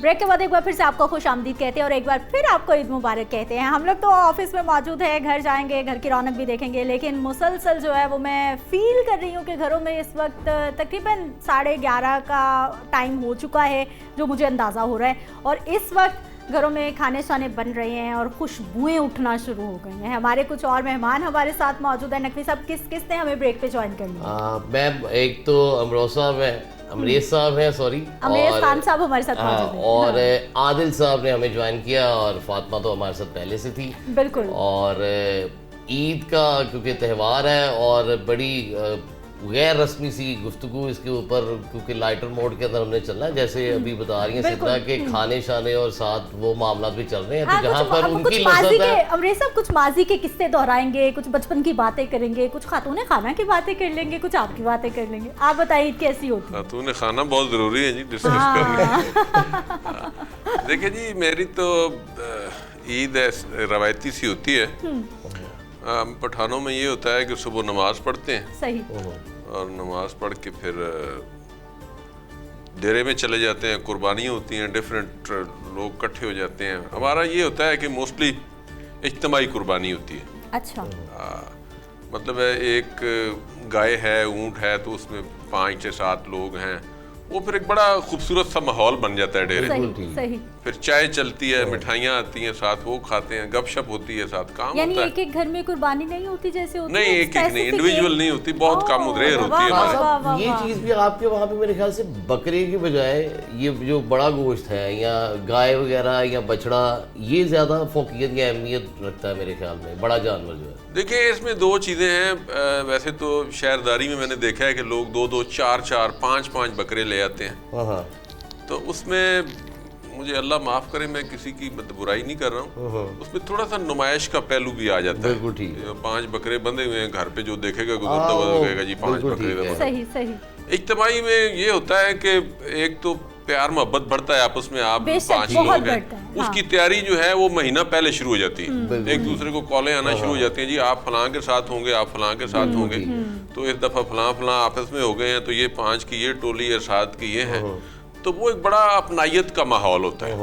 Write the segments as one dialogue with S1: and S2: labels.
S1: Break کے بعد ایک بار پھر سے آپ کو خوش آمدید کہتے ہیں اور ایک بار پھر آپ کو عید مبارک کہتے ہیں. ہم لوگ تو آفس میں موجود ہیں, گھر جائیں گے, گھر کی رونق بھی دیکھیں گے, لیکن مسلسل جو ہے وہ میں فیل کر رہی ہوں کہ گھروں میں اس وقت تقریباً 11:30 کا ٹائم ہو چکا ہے, جو مجھے اندازہ ہو رہا ہے, اور اس وقت گھروں میں کھانے شانے بن رہے ہیں اور خوشبوئیں اٹھنا شروع ہو گئی ہیں. ہمارے کچھ اور مہمان ہمارے ساتھ موجود ہیں. نقوی صاحب, کس نے ہمیں بریک پہ جوائن کر لیا؟
S2: میں ایک تو امروز صاحب ہے, امریز صاحب ہیں, سوری,
S1: امریز خان صاحب ہمارے ساتھ موجود ہیں,
S2: اور عادل صاحب نے ہمیں جوائن کیا, اور فاطمہ تو ہمارے ساتھ پہلے سے تھی.
S1: بالکل.
S2: اور عید کا کیونکہ تہوار ہے اور بڑی غیر رسمی سی گفتگو اس کے اوپر, کیونکہ لائٹر موڈ کے اندر ہم نے چلنا ہے, جیسے ابھی بتا رہی ہیں سدرا کہ کھانے شانے اور ساتھ وہ معاملات بھی چل رہے ہیں, تو جہاں پر ان کی لذت ہے.
S1: امریز صاحب کچھ ماضی کے قصے دہرائیں گے, کچھ بچپن کی باتیں کریں گے, کچھ خاتون خانہ کی باتیں کر لیں گے, کچھ آپ کی باتیں کر لیں گے. آپ بتائیے عید کیسی ہوتی ہے؟
S3: خاتون خانہ بہت ضروری ہے جی ڈسکس کرنا. دیکھیں جی, میری تو عید روایتی سی ہوتی ہے. پٹھانوں میں یہ ہوتا ہے کہ صبح نماز پڑھتے ہیں,
S1: صحیح,
S3: اور نماز پڑھ کے پھر ڈیرے میں چلے جاتے ہیں, قربانیاں ہوتی ہیں, ڈیفرنٹ لوگ اکٹھے ہو جاتے ہیں. ہمارا یہ ہوتا ہے کہ موسٹلی اجتماعی قربانی ہوتی ہے.
S1: اچھا,
S3: مطلب ہے ایک گائے ہے, اونٹ ہے, تو اس میں 5 سے 7 لوگ ہیں, وہ پھر ایک بڑا خوبصورت سا ماحول بن جاتا ہے ڈیرے.
S1: صحیح.
S3: پھر چائے چلتی ہے, مٹھائیاں آتی ہیں, ساتھ وہ کھاتے ہیں, گپ شپ ہوتی ہے, ساتھ کام
S1: یعنی
S3: ہوتا ہے.
S1: ایک ایک گھر میں قربانی نہیں ہوتی جیسے ہوتی ہے؟
S3: نہیں, ایک نہیں, انڈیویجول نہیں ہوتی, بہت کم ریئر ہوتی ہے ہمارے.
S2: یہ چیز بھی آپ کے وہاں پہ میرے خیال سے بکرے کی بجائے یہ جو بڑا گوشت ہے یا گائے وغیرہ یا بچڑا, یہ زیادہ فوقیت یا اہمیت رکھتا ہے میرے خیال میں, بڑا جانور جو ہے.
S3: دیکھیں اس میں 2 چیزیں ہیں. ویسے تو شہرداری میں نے دیکھا ہے کہ لوگ 2-2, 4-4, 5-5 بکرے لے آتے ہیں. تو اس میں مجھے اللہ معاف کرے, میں کسی کی برائی نہیں کر رہا ہوں, اس میں تھوڑا سا نمائش کا پہلو بھی آ جاتا ہے. 5 بکرے بندھے ہوئے ہیں گھر پہ, جو دیکھے گا گزرتا ہوا کہے گا جی 5 بکرے.
S1: صحیح.
S3: اجتماعی میں یہ ہوتا ہے کہ ایک تو پیار محبت بڑھتا ہے آپس میں, آپ 5 لوگ ہیں, اس کی تیاری جو ہے وہ مہینہ پہلے شروع ہو جاتی ہے. ایک دوسرے کو کالیں آنا شروع ہو جاتی ہیں, جی آپ فلاں کے ساتھ ہوں گے, آپ فلاں کے ساتھ ہوں گے, تو اس دفعہ فلاں آپس میں ہو گئے ہیں, تو یہ 5 کی یہ ٹولی اور 7 کی یہ ہیں. تو وہ ایک بڑا اپنائیت کا ماحول ہوتا ہے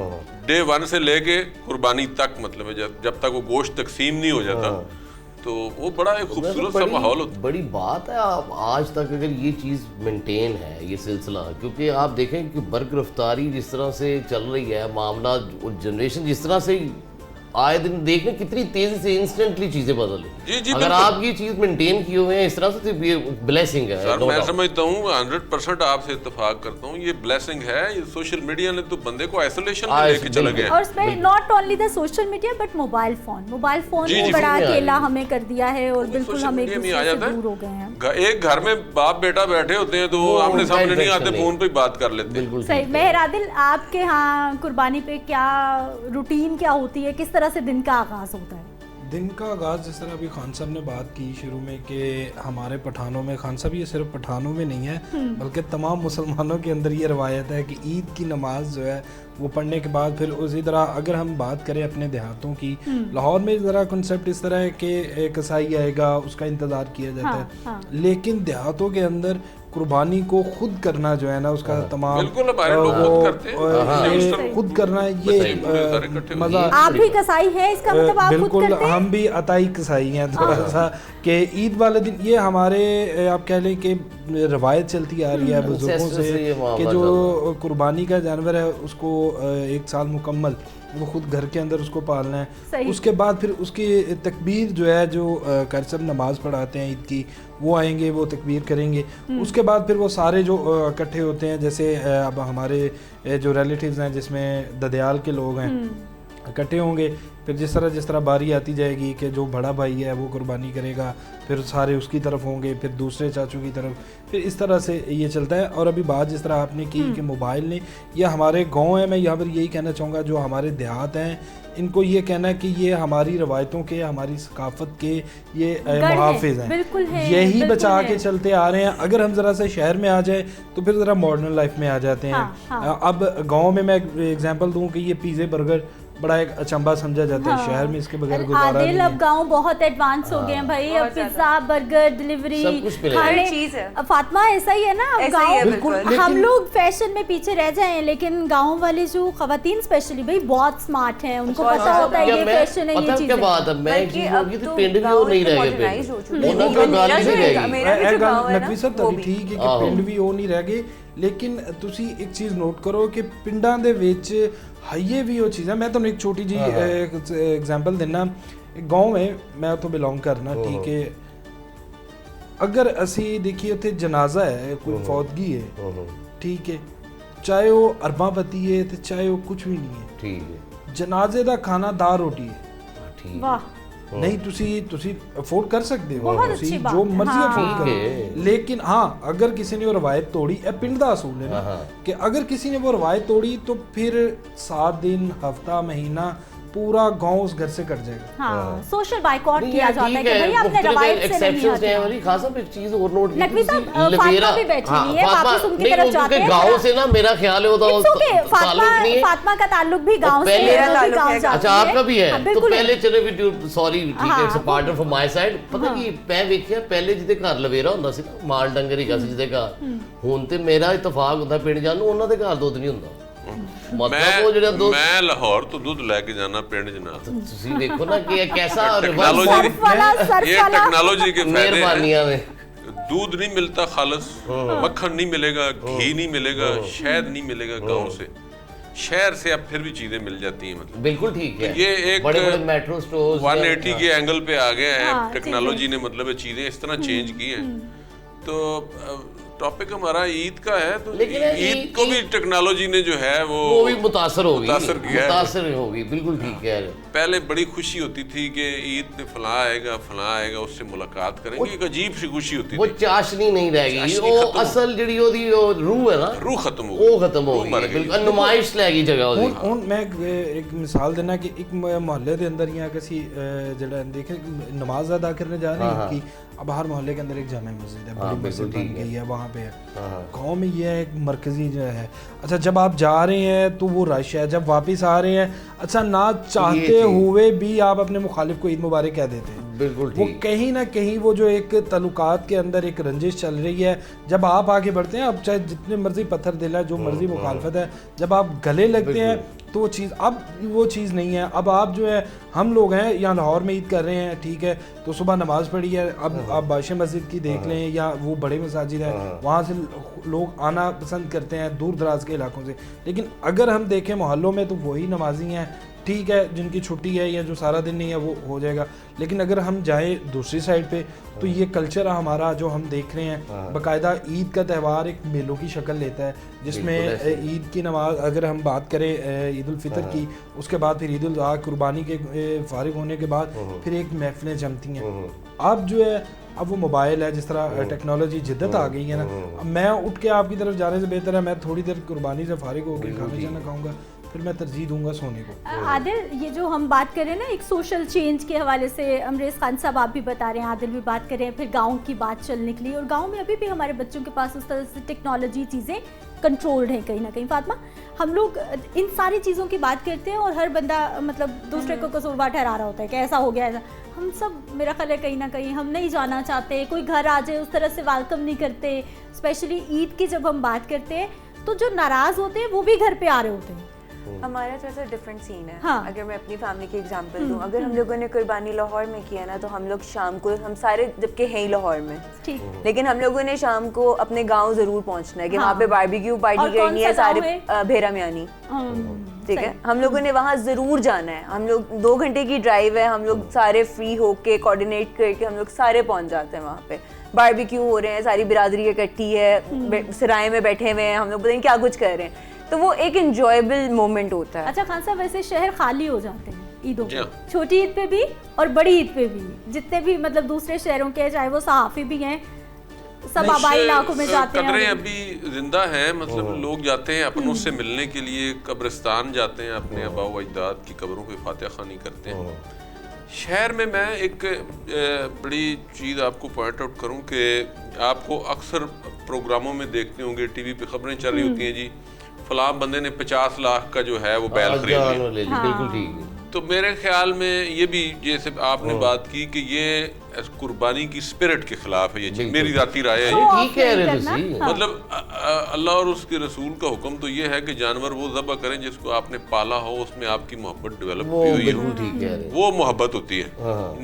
S3: ڈے 1 سے لے کے قربانی تک. مطلب ہے جب تک وہ گوشت تقسیم نہیں ہو جاتا, تو وہ بڑا ایک خوبصورت سا ماحول ہوتا ہے.
S2: بڑی بات ہے آپ آج تک اگر یہ چیز مینٹین ہے, یہ سلسلہ, کیونکہ آپ دیکھیں کہ برق رفتاری جس طرح سے چل رہی ہے, معاملات, جنریشن جس طرح سے آئے دن دیکھیں کتنی تیزی سے انسٹنٹلی چیزیں بدل رہی ہیں. اگر آپ یہ چیز مینٹین کیے ہوئے ہیں اس طرح سے, تو یہ بلیسنگ ہے.
S3: سر میں سمجھتا ہوں 100% آپ سے اتفاق کرتا ہوں, یہ بلیسنگ ہے. یہ سوشل میڈیا نے تو بندے کو آئسولیشن میں لے کے چلا گیا,
S1: اور اس میں not only the social media but mobile phone نے بڑا اکیلا ہمیں کر دیا ہے, اور بالکل ہم ایک دوسرے سے دور ہو گئے ہیں.
S3: ایک گھر میں باپ بیٹا بیٹھے ہوتے ہیں تو آمنے سامنے نہیں آتے, فون پہ بات کر لیتے ہیں.
S1: صحیح. مہر عادل, آپ کے ہاں قربانی پہ کیا روٹین کیا ہوتی ہے, کس طرح سے دن کا آغاز ہوتا ہے؟
S4: دن کا آغاز جس طرح ابھی خان صاحب نے بات کی شروع میں کہ ہمارے پٹھانوں میں, خان صاحب یہ صرف پٹھانوں میں نہیں ہے بلکہ تمام مسلمانوں کے اندر یہ روایت ہے کہ عید کی نماز جو ہے وہ پڑھنے کے بعد پھر اسی طرح اگر ہم بات کریں اپنے دیہاتوں کی, لاہور میں ذرا کنسیپٹ اس طرح ہے کہ کسائی آئے گا, اس کا انتظار کیا جاتا ہے, لیکن دیہاتوں کے اندر قربانی کو خود کرنا جو ہے نا, اس کا تمام خود کرنا, یہ مزہ.
S1: آپ بھی کسائی ہیں, اس کا مطلب آپ خود کرتے ہیں؟
S4: بالکل, ہم بھی عطائی کسائی ہیں تھوڑا سا, کہ عید والے دن یہ ہمارے آپ کہہ لیں کہ روایت چلتی آ رہی ہے بزرگوں سے کہ جو قربانی کا جانور ہے اس کو 1 سال مکمل وہ خود گھر کے اندر اس کو پالنا ہے. اس کے بعد پھر اس کی تکبیر جو ہے, جو قاری صاحب نماز پڑھاتے ہیں عید کی, وہ آئیں گے, وہ تکبیر کریں گے. اس کے بعد پھر وہ سارے جو اکٹھے ہوتے ہیں, جیسے اب ہمارے جو ریلیٹیوز ہیں جس میں ددیال کے لوگ ہیں, اکٹھے ہوں گے. پھر جس طرح باری آتی جائے گی کہ جو بڑا بھائی ہے وہ قربانی کرے گا, پھر سارے اس کی طرف ہوں گے, پھر دوسرے چاچوں کی طرف, پھر اس طرح سے یہ چلتا ہے. اور ابھی بات جس طرح آپ نے کی کہ موبائل نے, یا ہمارے گاؤں ہیں, میں یہاں پر یہی کہنا چاہوں گا, جو ہمارے دیہات ہیں ان کو یہ کہنا ہے کہ یہ ہماری روایتوں کے, ہماری ثقافت کے یہ محافظ ہیں, یہی بچا کے چلتے آ رہے ہیں. اگر ہم ذرا سے شہر میں آ جائیں تو پھر ذرا ماڈرن لائف میں آ جاتے ہیں. اب گاؤں میں ایگزامپل دوں کہ یہ پیزے برگر बड़ा एक अचंभा समझा जाता है, शहर में इसके बगैर गुजारा नहीं है।
S1: अब गांव बहुत एडवांस हो गए हैं भाई, अब पिज्जा बर्गर डिलीवरी
S5: हर चीज है।
S1: फातिमा ऐसा ही है ना, गाँव हम लोग फैशन में पीछे रह जाएं, लेकिन गाँव वाले जो खवातीन स्पेशली भाई बहुत स्मार्ट हैं, उनको पता होता है ये फैशन है, ये चीज
S4: नकवी साहब तभी ठीक है कि पिंड भी ਉਹ ਨਹੀਂ ਰਹਿ ਗਏ, लेकिन ਤੁਸੀਂ ਇੱਕ ਚੀਜ਼ ਨੋਟ ਕਰੋ ਕਿ ਪਿੰਡਾਂ ਦੇ ਵਿੱਚ ਹਾਈਏ ਵੀ ਉਹ ਚੀਜ਼ਾਂ, मैं ਤੁਹਾਨੂੰ ਇੱਕ ਛੋਟੀ ਜੀ एग्जांपल देना, एक गांव है, मैं ਉੱਥੋਂ ਬਿਲੋਂਗ ਕਰਨਾ, ठीक है, अगर ਅਸੀਂ देखिए ਉੱਥੇ ਜਨਾਜ਼ਾ है, कोई फौतगी है, ठीक है, चाहे वो अरबापति है तो चाहे वो कुछ भी नहीं है,
S2: ठीक है,
S4: जनाजे ਦਾ ਖਾਣਾ ਦਾਲ ਰੋਟੀ ਹੈ,
S2: ठीक
S1: वाह
S4: नहीं ਤੁਸੀਂ अफोर्ड कर सकते हो,
S1: बहुत
S4: ਤੁਸੀਂ
S1: अच्छी बात
S4: जो
S1: है,
S4: मर्जी
S1: हाँ।
S4: अफोर्ड करो, लेकिन हाँ अगर किसी ने वो रवायत तोड़ी, पिंड दा असूल है ना कि अगर किसी ने वो रवायत तोड़ी तो फिर 7 दिन हफ्ता महीना पूरा गांव उस घर से कट जाएगा।
S1: हाँ, सोशल बाइकॉट किया जाता है कि भाई अपने रवायत से नहीं आते हैं।
S2: वाली खास एक चीज और नोट की,
S1: नकवी साहब फातिमा भी बैठी हुई है, वापस उनकी तरफ जाते हैं।
S2: गांव से ना मेरा ख्याल है
S1: फातिमा का ताल्लुक भी गांव से है।
S2: अच्छा आपका भी है, तो पहले चले भी सॉरी ठीक है, it's a part from my side. पता की मैं ਵੇਖਿਆ ਪਹਿਲੇ ਜਿਹਦੇ ਘਰ ਲਵੇਰਾ ਹੁੰਦਾ ਸੀ ਨਾ, ਮਾਲ ਡੰਗਰ ਹੀ ਸੀ ਜਿਹਦੇ ਘਰ, ਹੁਣ ਤੇ ਮੇਰਾ ਇਤਫਾਕ ਹੁੰਦਾ ਪਿੰਡ ਜਾਣ ਨੂੰ, ਉਹਨਾਂ ਦੇ ਘਰ ਦੁੱਧ ਨਹੀਂ ਹੁੰਦਾ।
S3: ਮੈਂ ਲਾਹੌਰ ਤੋਂ ਦੁੱਧ ਲੈ ਕੇ ਜਾਣਾ ਪਿੰਡ ਜਨਾ,
S2: ਤੁਸੀਂ ਦੇਖੋ ਨਾ ਕਿ ਇਹ कैसा
S3: ये टेक्नोलॉजी के
S2: ਮਿਹਰਬਾਨੀਆਂ ਨੇ।
S3: दूध नहीं मिलता खालस, मक्खन नहीं मिलेगा, घी नहीं मिलेगा, शहद नहीं मिलेगा गांव से, शहर से अब फिर भी चीजें मिल जाती हैं, मतलब
S2: बिल्कुल ठीक है।
S3: ये एक
S2: बड़े मेट्रो स्टोर्स
S3: 180 के एंगल पे आ गए हैं टेक्नोलॉजी ने, मतलब चीजें इस तरह चेंज की हैं। तो टॉपिक हमारा ईद का है, तो ईद को भी टेक्नोलॉजी ने जो है वो
S2: भी मुतासर होगी, मुतासर होगी, बिल्कुल ठीक है।
S3: पहले बड़ी खुशी होती थी कि ईद पे फलां आएगा, उससे मुलाकात करेंगे, एक अजीब सी खुशी होती थी,
S2: वो चाशनी नहीं रहेगी, वो असल जड़ी ओदी रूह है ना,
S3: रूह खत्म हो
S2: गई, वो खत्म हो गई, बिल्कुल नुमाइश लेगी जगह ओदी।
S4: ਹੁਣ मैं एक मिसाल देना कि एक मोहल्ले के अंदर या किसी जड़ा देखे नमाज अदा करने जा रहे हैं कि अब हर मोहल्ले के अंदर एक जामा मस्जिद है, बड़ी मस्जिद बन गई है, वहाँ पे है। गाँव में ये एक मरकजी जो है, अच्छा जब आप जा रहे हैं तो वो रश है, जब वापस आ रहे हैं, अच्छा ना चाहते हुए भी आप अपने मुखालिफ को ईद मुबारक कह देते हैं,
S2: बिल्कुल
S4: वो कहीं ना कहीं वो जो एक तल्लुकात के अंदर एक रंजिश चल रही है, जब आप आगे बढ़ते हैं, अब चाहे जितने मर्जी पत्थर दिला, जो मर्जी मुखालफत है, जब आप गले लगते हैं तो वो चीज़, अब वो चीज़ नहीं है। अब आप जो है, हम लोग हैं यहाँ लाहौर में ईद कर रहे हैं, ठीक है, तो सुबह नमाज़ पढ़ी है, अब आप बादशाह मस्जिद की देख लें या वो बड़े मसाजिद है, वहाँ से लोग आना पसंद करते हैं दूर दराज के इलाकों से, लेकिन अगर हम देखें मोहल्लों में तो वही नमाजी हैं, ठीक है, जिनकी छुट्टी है या जो सारा दिन नहीं है वो हो जाएगा, लेकिन अगर हम जाएं दूसरी साइड पे तो ये कल्चर हमारा जो हम देख रहे हैं, बाकायदा ईद का त्यौहार एक मेलों की शक्ल लेता है, जिसमें ईद की नमाज, अगर हम बात करें ईद उल फितर की, उसके बाद फिर ईद उल अज़हा, कुर्बानी के फारिग होने के बाद फिर एक महफिलें जमती हैं। अब जो है, अब वो मोबाइल है, जिस तरह टेक्नोलॉजी जिद्दत आ गई है ना, मैं उठ के आपकी तरफ जाने से बेहतर है मैं थोड़ी देर कुर्बानी से फारिग होकर खाना जाना खाऊंगा, फिर मैं तरजीह दूंगा सोने को।
S1: आदिल, ये जो हम बात कर रहे हैं ना एक सोशल चेंज के हवाले से, अमरेज खान साहब आप भी बता रहे हैं, आदिल भी बात कर रहे हैं, फिर गांव की बात चल निकली, और गांव में अभी भी हमारे बच्चों के पास उस तरह से टेक्नोलॉजी चीज़ें कंट्रोल्ड है कहीं ना कहीं। फातिमा, हम लोग इन सारी चीज़ों की बात करते हैं और हर बंदा मतलब दूसरे को कसूरवार ठहरा रहा होता है कि ऐसा हो गया, ऐसा। हम सब मेरा ख्याल है कहीं ना कहीं हम नहीं जाना चाहते, कोई घर आ जाए उस तरह से वेलकम नहीं करते, स्पेशली ईद की जब हम बात करते हैं तो जो नाराज़ होते हैं वो भी घर पे आ रहे होते हैं।
S5: हमारा थोड़ा सा डिफरेंट सीन है।
S1: हाँ।
S5: अगर मैं अपनी फैमिली की एग्जांपल दूं, अगर हम लोगों ने कुर्बानी लाहौर में किया ना, तो हम लोग शाम को, हम सारे जबकि हैं ही लाहौर में,
S1: ठीक,
S5: लेकिन हम लोगों ने शाम को अपने गांव जरूर पहुंचना है कि वहाँ पे बारबेक्यू पार्टी करनी है, सारे भेरा म्यानी, ठीक है, हम लोगों ने वहाँ जरूर जाना है। हम लोग 2 घंटे की ड्राइव है, हम लोग सारे फ्री होके कोऑर्डिनेट करके हम लोग सारे पहुंच जाते हैं वहाँ पे, बारबेक्यू हो रहे हैं, सारी बिरादरी इकट्ठी है, सराय में बैठे हुए हैं, हम लोग पता नहीं क्या कुछ कर रहे हैं, तो वो एक एंजॉयबल मोमेंट होता है।
S1: अच्छा खान साहब, वैसे शहर खाली हो जाते हैं ईदों पे, छोटी ईद पे भी और बड़ी ईद पे भी, जितने भी मतलब दूसरे शहरों के, चाहे वो सहाफ़ी भी हैं, सब आबाई इलाकों में जाते हैं,
S3: कदरें अभी जिंदा हैं, मतलब लोग जाते हैं अपनों से मिलने के लिए, कब्रिस्तान जाते हैं, अपने आबा व अजदाद की कब्रों पे फातिहा खानी करते हैं। शहर में मैं एक बड़ी चीज़ आपको पॉइंट आउट करूं कि आपको अक्सर प्रोग्रामों में देखते होंगे, टीवी पे खबरें चल रही होती हैं जी, फलां बंदे ने 50 लाख का जो है वो बैल खरीद लिया।
S2: बिल्कुल ठीक है।
S3: तो मेरे ख्याल में ये भी जैसे आपने बात की कि ये कुर्बानी की स्पिरिट के खिलाफ है, ये मेरी जाती राय है।
S2: ठीक कह रहे थे।
S3: मतलब अल्लाह और उसके रसूल का हुक्म तो ये है कि जानवर वो ज़बह करें जिसको आपने पाला हो, उसमें आपकी मोहब्बत डेवलप की हुई हो, वो मोहब्बत होती है।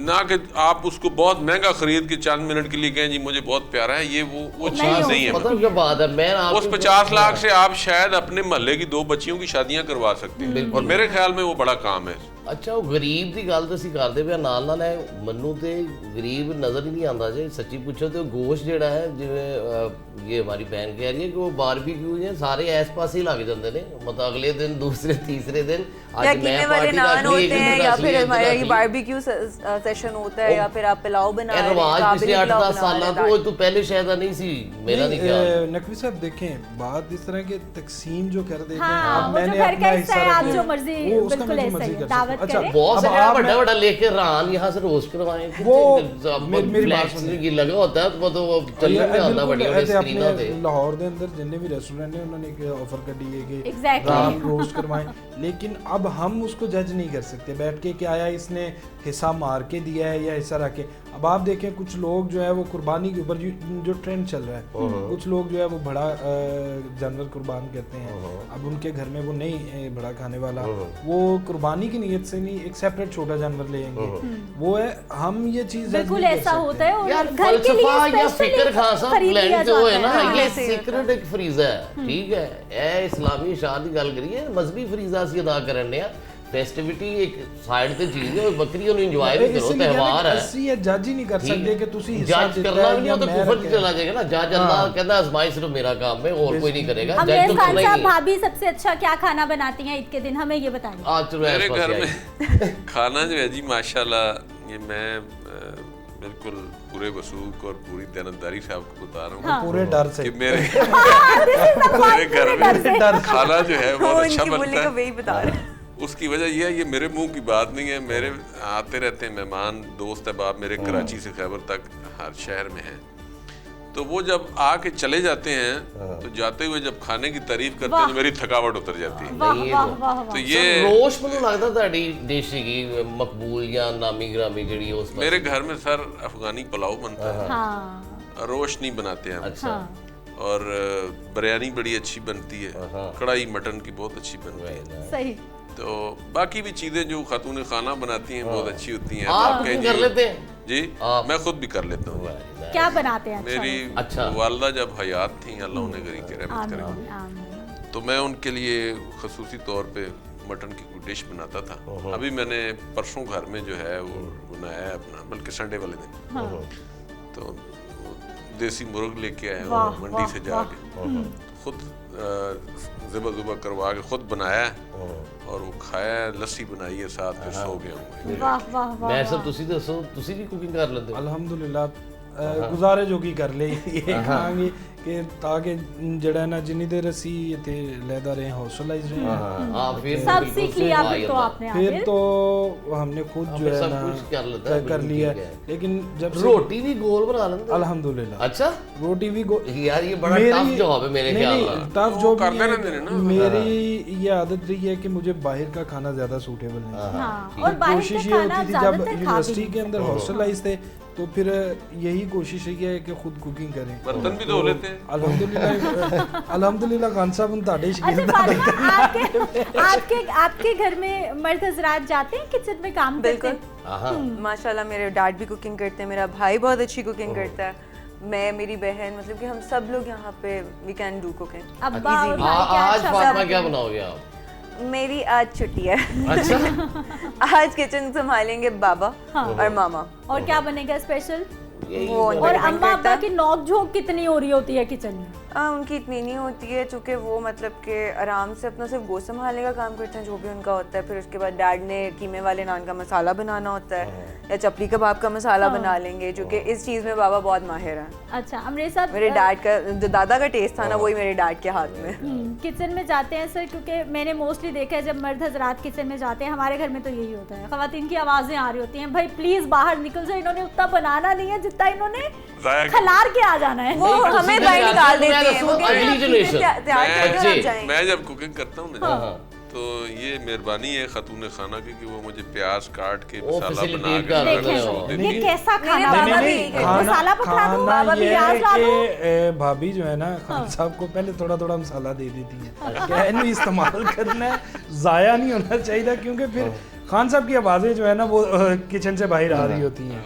S3: ना कि आप उसको बहुत महंगा खरीद के चंद मिनट के लिए कहें जी मुझे बहुत प्यारा है, ये वो चीज़ नहीं है।
S2: मतलब क्या बात है, मैं
S3: उस 50 लाख से आप शायद अपने मोहल्ले की 2 बच्चियों की शादियां करवा सकते हैं, और मेरे ख्याल में वो बड़ा काम है।
S2: ਅੱਛਾ, ਉਹ ਗਰੀਬ ਦੀ ਗੱਲ ਤਾਂ ਅਸੀਂ ਕਰਦੇ ਪਿਆ, ਨਾਲ ਨਾਲ ਹੈ ਮੈਨੂੰ ਤੇ ਗਰੀਬ ਨਜ਼ਰ ਹੀ ਨਹੀਂ ਆਉਂਦਾ। ਜੇ ਸੱਚੀ ਪੁੱਛੋ ਤੇ ਉਹ ਗੋਸ਼ਤ ਜਿਹੜਾ ਹੈ, ਜਿਵੇਂ ਇਹ ਹਮਾਰੀ ਬਹਿਨ ਕਹਿ ਰਹੀ ਹੈ ਕਿ ਉਹ ਬਾਰਬੀਕਿਊ ਜੇ ਸਾਰੇ ਇਸ ਪਾਸੇ ਹੀ ਲੱਗ ਜਾਂਦੇ ਨੇ, ਮਤਲਬ ਅਗਲੇ ਦਿਨ ਦੂਸਰੇ ਤੀਸਰੇ दिन
S5: आज मैं वाले नान होते हैं या फिर हमारा ये बारबेक्यू सेशन होता है या फिर आप पुलाव बना रहे हैं।
S2: रिवाज पिछले 8-10 साल तो तो पहले शायद नहीं सी, मेरा नहीं ख्याल।
S4: नकवी साहब देखें, बात इस तरह के तकसीम जो कर देते हैं,
S1: हाँ,
S4: मैंने अपना हिस्सा
S1: आप जो मर्जी बिल्कुल ऐसे ही दावत करें।
S2: बहुत से बड़ा बड़ा लेके रान यहाँ से रोस्ट करवाएं, वो मेरी बात सुनिए ये लगा होता है वो तो चलने में आता बढ़िया स्क्रीनां पे।
S4: लाहौर के अंदर जितने भी रेस्टोरेंट हैं उन्होंने एक ऑफर कर दी है कि रान रोस्ट करवाएं, लेकिन अब हम उसको जज नहीं कर सकते बैठ के कि आया इसने हिस्सा मार के दिया है या हिस्सा रख के। अब आप देखें कुछ लोग जो है वो कुर्बानी के ऊपर जो ट्रेंड चल रहा है, कुछ लोग जो है वो बड़ा जानवर कुर्बान करते हैं। अब उनके घर में वो नहीं बड़ा खाने वाला, वो कुर्बानी की नीयत से नहीं एक सेपरेट छोटा जानवर लेंगे, वो है। हम ये चीज
S1: बिल्कुल ऐसा होता है, और
S2: यार
S1: घर के लिए
S2: या फिक्र खान साहब प्लान जो है ना,
S1: हाँ,
S2: ये सीक्रेट एक फरीज़ा है, ठीक है। ए इस्लामी शान की गल करिए, मजहबी फरीज़ा ਅਸੀਂ अदा करने आ। फेस्टिविटी एक साइड ते चीज है, बकरी ਨੂੰ ਇੰਜੋਏ ਵੀ ਕਰੋ, ਤਿਉਹਾਰ ਹੈ।
S4: ਅਸੀਂ ਇਹ ਜੱਜ ਹੀ ਨਹੀਂ ਕਰ ਸਕਦੇ ਕਿ ਤੁਸੀਂ
S2: जज करना भी नहीं हो तो कुफर में चला जाएगा ना। जज अल्लाह कहता है आजमाइश सिर्फ मेरा काम है और कोई नहीं करेगा।
S1: जज तो करना ही है। भाभी सबसे अच्छा क्या खाना बनाती हैं ईद के दिन, हमें ये बताइए।
S2: आज चलो
S3: मेरे घर में खाना जो है जी माशाल्लाह, ये मैं बिल्कुल पूरे वसूख और पूरी दयानतदारी से आपको बता रहा हूँ,
S4: पूरे डर से
S3: कि मेरे घर में खाना जो है बहुत अच्छा बनता है।
S5: वही बता रहे हैं।
S3: उसकी वजह यह है, ये मेरे मुंह की बात नहीं है, मेरे आते रहते हैं मेहमान, दोस्त अहबाब मेरे कराची से खैबर तक हर शहर में हैं, तो वो जब आके चले जाते हैं तो जाते हुए जब खाने की तारीफ करते हैं तो मेरी थकावट उतर जाती है। तो ये
S2: रोश ਮੈਨੂੰ ਲੱਗਦਾ ਤੁਹਾਡੀ डिश की मकबूल या नामी ग्रामी ਜਿਹੜੀ ਉਸ
S3: मेरे घर में सर अफगानी पुलाव बनता है, रोश नहीं बनाते हैं।
S2: अच्छा।
S3: और बिरयानी बड़ी अच्छी बनती है, कढ़ाई मटन की बहुत अच्छी बनती है।
S1: सही।
S3: तो बाकी भी चीजें जो खातून खाना बनाती हैं बहुत अच्छी होती हैं।
S2: आप कर लेते हैं
S3: जी? मैं खुद भी कर लेता हूँ।
S1: क्या बनाते हैं?
S3: मेरी वालदा जब हयात थी, अल्लाह उन्हें गरी के रहमत करे, तो मैं उनके लिए खसूसी तौर पे मटन की कोई डिश बनाता था। अभी मैंने परसों घर में जो है वो बनाया है अपना, बल्कि संडे वाले दिन, तो देसी मुर्ग लेके आए हैं मंडी से जाके, खुद ज़िबा करवा के खुद बनाया है और वो खाया है, लस्सी बनाई है साथ, फिर सो गया हूँ।
S1: वाह वाह वाह।
S2: मैं सब तुसी दसो, तुसी भी कुकिंग कर लेते हो?
S4: अल्हम्दुलिल्लाह गुजारे जोगी कर ले ये कहांगे कि ताकि जड़ा ना जिन्नी देर असी इथे लेदा रहे हौसला इस रहे
S2: हां, फिर
S1: सब सीख लिया फिर तो आपने,
S4: फिर तो हमने खुद जो है ना कर लिया। लेकिन जब
S2: रोटी भी गोल बना लेते
S4: अल्हम्दुलिल्लाह।
S2: अच्छा,
S4: रोटी भी
S2: यार ये बड़ा टफ जॉब है मेरे ख्याल में।
S4: टफ जॉब मेरी ये आदत रही है कि मुझे बाहर का खाना ज्यादा सूटेबल नहीं।
S1: हां, और बाहर
S4: कोशिश ये होती थी जब यूनिवर्सिटी के अंदर हॉस्टल लाइफ थे तो फिर यही कोशिश है कि खुद कुकिंग करें,
S3: बर्तन भी धो लेते हैं।
S4: अल्हम्दुलिल्लाह खान साहब ताड़े
S1: आपके घर में मर्द हजरात जाते हैं किचन में काम करते हैं?
S5: माशाल्लाह मेरे डैड भी कुकिंग करते हैं, मेरा भाई बहुत अच्छी कुकिंग करता है, मैं, मेरी बहन, मतलब कि हम सब लोग यहाँ पे वी कैन डू कुकिंग।
S2: आज फातिमा क्या बनाओगे आप?
S5: मेरी आज छुट्टी है।
S2: अच्छा।
S5: आज किचन संभालेंगे बाबा और मामा।
S1: और क्या बनेगा स्पेशल? और अम्मा अब्बा की नोक झोंक कितनी हो रही होती है किचन में?
S5: उनकी इतनी नहीं होती है, चूँकि वो मतलब कि आराम से अपना सिर्फ गोश्त संभालने का काम करते हैं जो भी उनका होता है। फिर उसके बाद डैड ने कीमे वाले नान का मसाला बनाना होता है या चपली कबाब का मसाला बना लेंगे, जो कि इस चीज़ में बाबा बहुत माहिर हैं।
S1: अच्छा, अमरीश साहब,
S5: मेरे डैड का जो दादा का टेस्ट था ना वही मेरे डैड के हाथ में।
S1: किचन में जाते हैं सर, क्योंकि मैंने मोस्टली देखा है जब मर्द हजरात किचन में जाते हैं, हमारे घर में तो यही होता है, ख़वातीन की आवाज़ें आ रही होती हैं, भाई प्लीज़ बाहर निकल जाओ, इन्होंने उतना बनाना नहीं है जितना इन्होंने खलार के आ जाना है।
S5: वो हमें बाहर निकाल देती
S2: अगली जनरेशन
S3: मैं जब कुकिंग करता हूँ ना तो ये मेहरबानी है खातून खाना की कि वो मुझे प्याज काट के मसाला बना के
S1: ये कैसा खाना मसाला पकड़ा दूं बाबा प्याज ला दूं।
S4: भाभी जो है ना खान साहब को पहले थोड़ा थोड़ा मसाला दे देती है, क्या इन्हें इस्तेमाल करना है, जाया नहीं होना चाहिए, क्योंकि फिर खान साहब की आवाजें जो है ना वो किचन से बाहर आ रही होती हैं।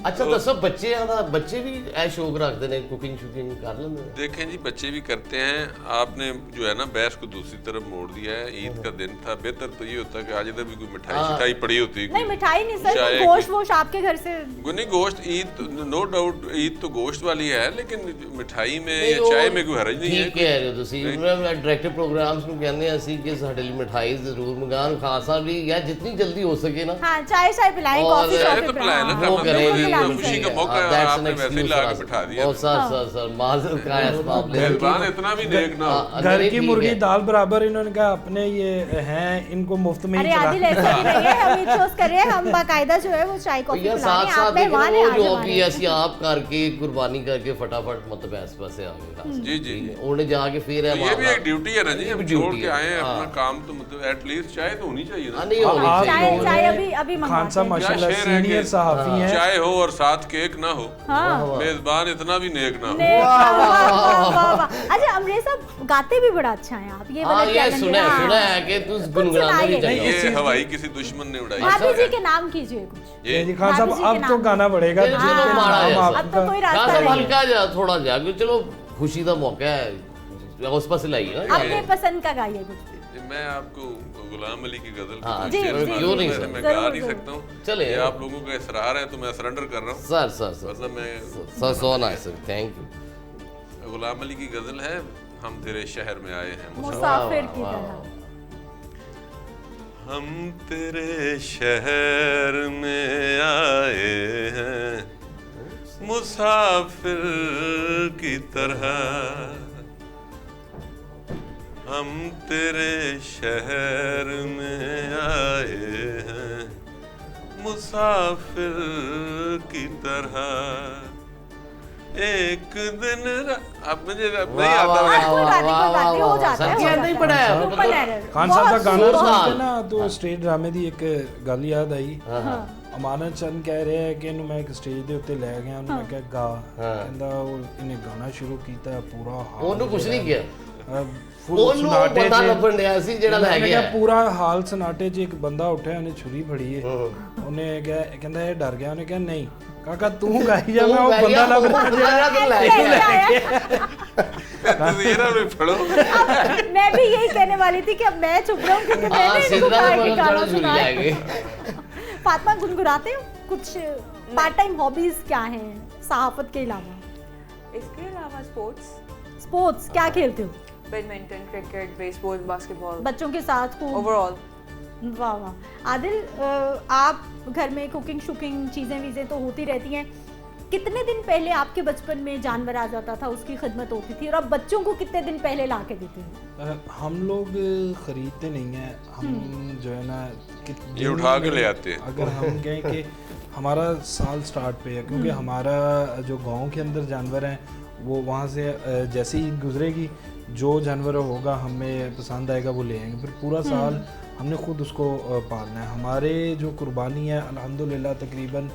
S2: अच्छा दसो बच्चे भी ऐ शौक रखते हैं कुकिंग शुकिंग कर लेते हैं?
S3: देखें जी बच्चे भी करते हैं, आपने जो है ना बहस को दूसरी तरफ मोड़ दिया है। ईद का दिन था, बेहतर तो ये होता कि आज इधर भी कोई मिठाई शिठाई पड़ी होती।
S1: नहीं मिठाई नहीं सर, गोश्त वोश आपके घर से
S3: नहीं, गोश्त ईद नो डाउट ईद तो गोश्त वाली है, लेकिन मिठाई में या चाय में कोई हरज नहीं है।
S2: ठीक कह रहे हो ਤੁਸੀਂ डायरेक्टर प्रोग्राम्स ਨੂੰ ਕਹਿੰਦੇ ਅਸੀਂ ਕਿ ਸਾਡੇ ਲਈ ਮਿਠਾਈ ਜ਼ਰੂਰ ਮੰਗਾਣ, ਖਾਸਾ ਵੀ या जितनी जल्दी हो सके ना।
S1: हां चाय चाय पिलाएं, कॉफी शॉप पिलाएं,
S3: खुशी का मौका है, आपने वैसे ही ला के बिठा दिया।
S2: सर माजर का असबाब
S3: मेहरबान इतना भी नेक ना हो।
S4: घर की मुर्गी दाल बराबर, इन्होंने कहा अपने ये हैं इनको मुफ्त में ही
S1: अरे आदिल ऐसा भी नहीं है, हम इच्छोस कर रहे हैं, हम बाकायदा जो है वो चाय कॉफी पिला रहे हैं। आप मेहमान हैं आज हमारे,
S2: कि ਅਸੀਂ ਆਪ ਕਰਕੇ ਕੁਰਬਾਨੀ ਕਰਕੇ फटाफट मतलब इस पासे आ गए।
S3: जी जी
S2: उन्हें जाके फिर है
S3: ये भी एक ड्यूटी है ना जी, हम छोड़ के आए हैं अपना काम, तो मतलब एटलीस्ट चाय तो होनी चाहिए ना।
S2: नहीं होनी
S1: चाय अभी
S4: खान साहब माशाल्लाह सीनियर सहाफी हैं,
S3: चाय हो और साथ केक ना हो, मेजबान इतना भी नेक ना
S1: हो। अच्छा अमरेश साहब गाते भी बड़ा अच्छा है आप, ये वाला
S2: सुना है कि तू गुनगुनाना भी चाहिए।
S3: ये हवाई किसी दुश्मन ने उड़ाई।
S1: भाभी जी के नाम कीजिए कुछ।
S4: ये खान साहब अब तो गाना पड़ेगा,
S1: अब तो कोई रास्ता नहीं,
S2: हल्का जा थोड़ा जा, चलो खुशी का मौका है उस पास लाइए ना,
S1: अपने पसंद का गाइए कुछ।
S3: मैं आपको गुलाम अली की गजल
S2: क्यों नहीं
S3: मैं गा नहीं सकता हूँ,
S2: चले
S3: आप लोगों का इसरार है तो मैं सरेंडर कर रहा हूँ।
S2: सर
S3: मतलब मैं
S2: so nice sir, thank you.
S3: Ghulam Ali की गजल है, हम तेरे शहर में आए हैं
S1: मुसाफिर की तरह।
S3: हम तेरे शहर में आए हैं मुसाफिर की तरह, हम तेरे शहर में आए हैं मुसाफिर की तरह, एक दिन अब मुझे नहीं आता
S4: खान साहब का गाना सुनते ना तो स्टेज ड्रामे ਦੀ ਇੱਕ ਗੱਲ ਯਾਦ ਆਈ। ਅਮਾਨਤ ਚੰਦ ਕਹਿ ਰਿਹਾ ਹੈ ਕਿ ਇਹਨੂੰ ਮੈਂ ਇੱਕ ਸਟੇਜ ਦੇ ਉੱਤੇ ਲੈ ਗਿਆ, ਉਹਨੂੰ ਮੈਂ ਕਿਹਾ ਗਾ, ਕਹਿੰਦਾ ਉਹ ਇਹਨੇ ਗਾਣਾ ਸ਼ੁਰੂ ਕੀਤਾ, ਪੂਰਾ ਹਾਲ
S2: ਉਹਨੂੰ ਕੁਝ ਨਹੀਂ ਕਿਹਾ,
S4: ਉਹਨੂੰ ਬੰਦਾ
S2: ਲੱਭਣ ਡਿਆ ਸੀ ਜਿਹੜਾ ਲੈ ਗਿਆ,
S4: ਪੂਰਾ ਹਾਲ ਸਨਾਟੇ 'ਚ ਇੱਕ ਬੰਦਾ ਉੱਠਿਆ, ਉਹਨੇ ਛੁਰੀ ਫੜੀ ਹੈ, ਉਹਨੇ ਕਿਹਾ, ਕਹਿੰਦਾ ਇਹ ਡਰ ਗਿਆ, ਉਹਨੇ ਕਿਹਾ ਨਹੀਂ ਕਾਕਾ ਤੂੰ ਗਾਈ ਜਾ, ਮੈਂ ਉਹ ਬੰਦਾ ਲੱਭਦਾ ਜਿਹੜਾ ਤੂੰ ਲੈ ਕੇ
S3: तस्वीर में पढ़ो।
S1: मैं भी यही कहने वाली थी कि अब मैं चुप रहूं क्योंकि मैंने इनको गाना सुना है। फातिमा गुनगुनाते हो कुछ? पार्ट टाइम हॉबीज क्या हैं सहाफत के अलावा?
S5: इसके अलावा
S1: स्पोर्ट्स क्या खेलते हो?
S5: बैडमिंटन, क्रिकेट, बेसबॉल, बास्केटबॉल,
S1: बच्चों के साथ खूब
S5: ओवरऑल।
S1: वाह वाह। आदिल आप घर में कुकिंग शुकिंग चीज़ें वीज़ें तो होती रहती हैं, कितने दिन पहले आपके बचपन में जानवर आ जाता था, उसकी खिदमत होती थी, और अब बच्चों को कितने दिन पहले ला के देते हैं?
S4: हम लोग खरीदते नहीं हैं, हम जो है ना
S3: ये उठा के ले आते हैं।
S4: अगर हम कहें कि हमारा साल स्टार्ट पे है, क्योंकि हमारा जो गांव के अंदर जानवर हैं वो वहाँ से जैसे ही गुजरेगी जो जानवर होगा हमें पसंद आएगा वो ले आएंगे, फिर पूरा साल हमने खुद उसको पालना है। हमारे जो कुर्बानी है अल्हम्दुलिल्लाह तकरीबन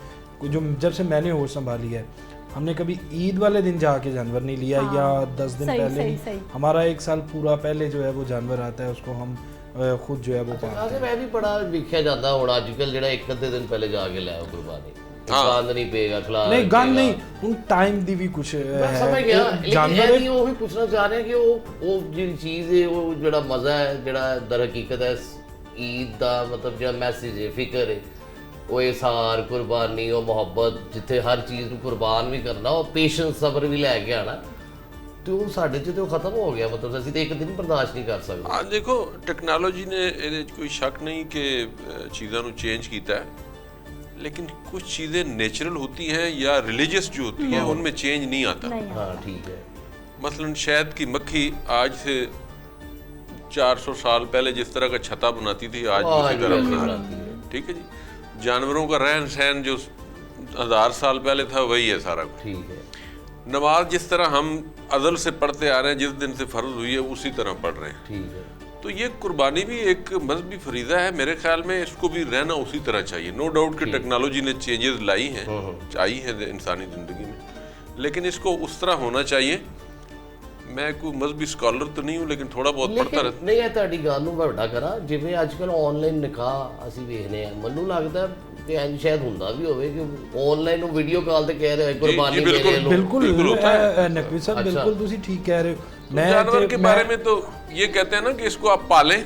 S4: जो जब से मैंने होश संभाली है, हमने कभी ईद वाले दिन जाके जानवर नहीं लिया, या 10 दिन पहले नहीं। हमारा एक साल पूरा पहले जो है वो जानवर आता है, उसको हम खुद जो है वो पालते हैं।
S2: मैं भी बड़ा देखा जाता हूं आजकल जेड़ा एक आधे दिन पहले जाके लाओ कुर्बानी, गंद नहीं पेगा, खिला
S4: नहीं गंद नहीं, उन टाइम दी भी कुछ
S2: है। समझ गया, जानवर ही वो भी पूछना चाह रहे हैं कि वो जी चीज है, वो जेड़ा मजा है, जेड़ा दर हकीकत है ईद दा मतलब जेड़ा मैसेज है, फिक्र है, वो इसार कुर्बानी और मोहब्बत, जिथे हर चीज़ को कुर्बान भी करना और पेशेंस सबर भी लैके आना, तो साढ़े च तो खत्म हो गया, मतलब असीं तो एक दिन बर्दाश्त नहीं कर सकते।
S3: हाँ देखो टैक्नोलॉजी ने ये कोई शक नहीं कि चीज़ों को चेंज किया है, लेकिन कुछ चीज़ें नेचुरल होती हैं या रिलीजियस जो होती हैं उनमें चेंज नहीं आता।
S2: हाँ ठीक है।
S3: मसलन शहद की मक्खी आज से 400 साल पहले जिस तरह का छत्ता बनाती थी आज उसी तरह बनाती है, ठीक है जी। जानवरों का रहन सहन जो 1000 साल पहले था वही है सारा कुछ,
S2: ठीक है।
S3: نماز جس طرح ہم ازل سے پڑھتے آ رہے ہیں، جس دن سے فرض ہوئی ہے اسی طرح پڑھ رہے ہیں.
S2: ٹھیک ہے.
S3: تو یہ قربانی بھی ایک مذہبی فریضہ ہے، میرے خیال میں اس کو بھی رہنا اسی طرح چاہیے. نو ڈاؤٹ کہ ٹیکنالوجی نے چینجز لائی ہیں، آئی ہیں انسانی زندگی میں، لیکن اس کو اس طرح ہونا چاہیے. میں کوئی مذہبی اسکالر تو نہیں ہوں لیکن تھوڑا بہت پڑھتا رہتا.
S2: نہیں ہے ਤੁਹਾਡੀ ਗੱਲ ਨੂੰ ਵੱਡਾ ਕਰਾਂ, ਜਿਵੇਂ ਅੱਜ ਕੱਲ ਆਨਲਾਈਨ ਨਿਕਾਹ ਅਸੀਂ ਵੇਖਨੇ ਆ, ਮੈਨੂੰ ਲੱਗਦਾ ਕਿ ਇੰਜ ਸ਼ਾਇਦ ਹੁੰਦਾ ਵੀ ਹੋਵੇ ਕਿ ਆਨਲਾਈਨ ਉਹ ਵੀਡੀਓ ਕਾਲ ਤੇ ਕਹਿ ਰਹੇ ਕੁਰਬਾਨੀ ਦੇ ਰਹੇ ਲੋਕ.
S4: ਬਿਲਕੁਲ ਨਕਵੀ ਸਾਹਿਬ, ਬਿਲਕੁਲ ਤੁਸੀਂ ਠੀਕ ਕਹਿ ਰਹੇ ਹੋ.
S3: جانور کے بارے میں تو یہ کہتے ہیں نا کہ اس کو آپ پالیں،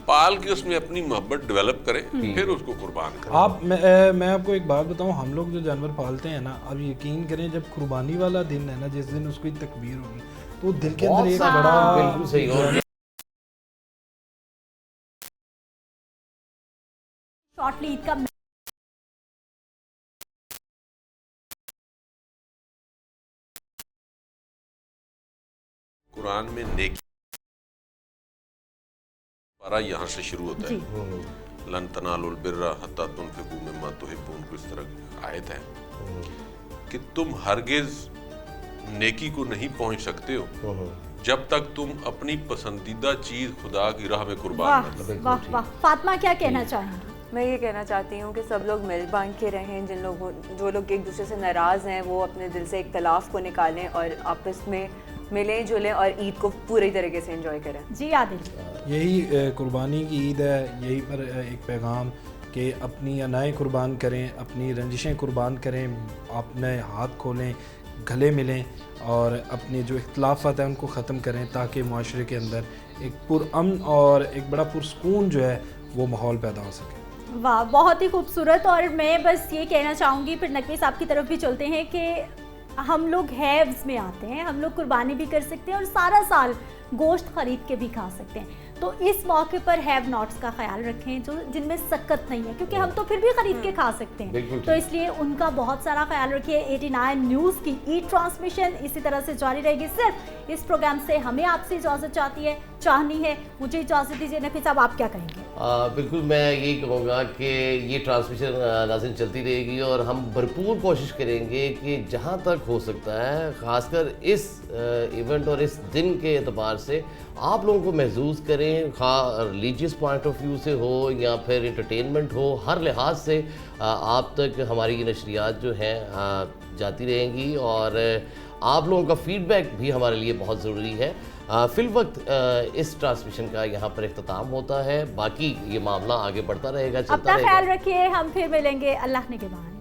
S3: پال کے اس میں اپنی محبت ڈیولپ کریں، پھر اس کو قربان کریں.
S4: آپ میں آپ کو ایک بات بتاؤں، ہم لوگ جو جانور پالتے ہیں نا، اب یقین کریں جب قربانی والا دن ہے نا، جس دن اس کی تکبیر ہوگی تو دل کے اندر ایک بڑا
S2: بالکل صحیح ہو.
S1: شارٹلی عید کا
S3: قرآن میں نیکی پارا یہاں سے شروع ہوتا ہے. لن تنالوا البر حتی تنفقوا مما تحبون، کو اس طرح آیت ہے کہ تم ہرگز نیکی کو نہیں پہنچ سکتے ہو جب تک تم اپنی پسندیدہ چیز خدا کی راہ میں قربان نہ کرو.
S1: واہ واہ. فاطمہ کیا کہنا چاہیں گی؟
S5: میں یہ کہنا چاہتی ہوں کہ سب لوگ مل بانٹ کے رہیں، جو لوگ ایک دوسرے سے ناراض ہیں وہ اپنے دل سے اختلاف کو نکالیں اور آپس میں ملیں جلیں اور عید کو پوری طریقے سے انجوائے کریں.
S1: جی عادل.
S4: یہی قربانی کی عید ہے، یہی پر ایک پیغام کہ اپنی انائیں قربان کریں، اپنی رنجشیں قربان کریں، اپنے ہاتھ کھولیں، گلے ملیں اور اپنے جو اختلافات ہیں ان کو ختم کریں تاکہ معاشرے کے اندر ایک پرامن اور ایک بڑا پرسکون جو ہے وہ ماحول پیدا ہو سکے.
S1: واہ، بہت ہی خوبصورت. اور میں بس یہ کہنا چاہوں گی، پھر نقوی صاحب کی طرف بھی چلتے ہیں، کہ ہم لوگ ہیوز میں آتے ہیں، ہم لوگ قربانی بھی کر سکتے ہیں اور سارا سال گوشت خرید کے بھی کھا سکتے ہیں. تو اس موقع پر ہیو ناٹس کا خیال رکھیں جو جن میں سکت نہیں ہے، کیونکہ ہم تو پھر بھی خرید کے کھا سکتے ہیں، تو اس لیے ان کا بہت سارا خیال رکھیے. 89 نیوز کی عید ٹرانسمیشن اسی طرح سے جاری رہے گی. صرف اس پروگرام سے ہمیں آپ سے اجازت چاہنی ہے. مجھے اجازت دیجیے. نقوی صاحب آپ کیا کہیں گے؟
S2: بالکل میں یہی کہوں گا کہ یہ ٹرانسمیشن ناظرین چلتی رہے گی اور ہم بھرپور کوشش کریں گے کہ جہاں تک ہو سکتا ہے، خاص کر اس ایونٹ اور اس دن کے اعتبار سے آپ لوگوں کو محظوظ کریں، خواہ ریلیجیس پوائنٹ آف ویو سے ہو یا پھر انٹرٹینمنٹ ہو، ہر لحاظ سے آپ تک ہماری یہ نشریات جو ہیں جاتی رہیں گی اور آپ لوگوں کا فیڈ بیک بھی ہمارے لیے بہت ضروری ہے. فی الوقت اس ٹرانسمیشن کا یہاں پر اختتام ہوتا ہے، باقی یہ معاملہ آگے بڑھتا رہے گا، چلتا
S1: اپنا
S2: رہے گا.
S1: خیال رکھیے. ہم پھر ملیں گے اللہ نے کے بعد.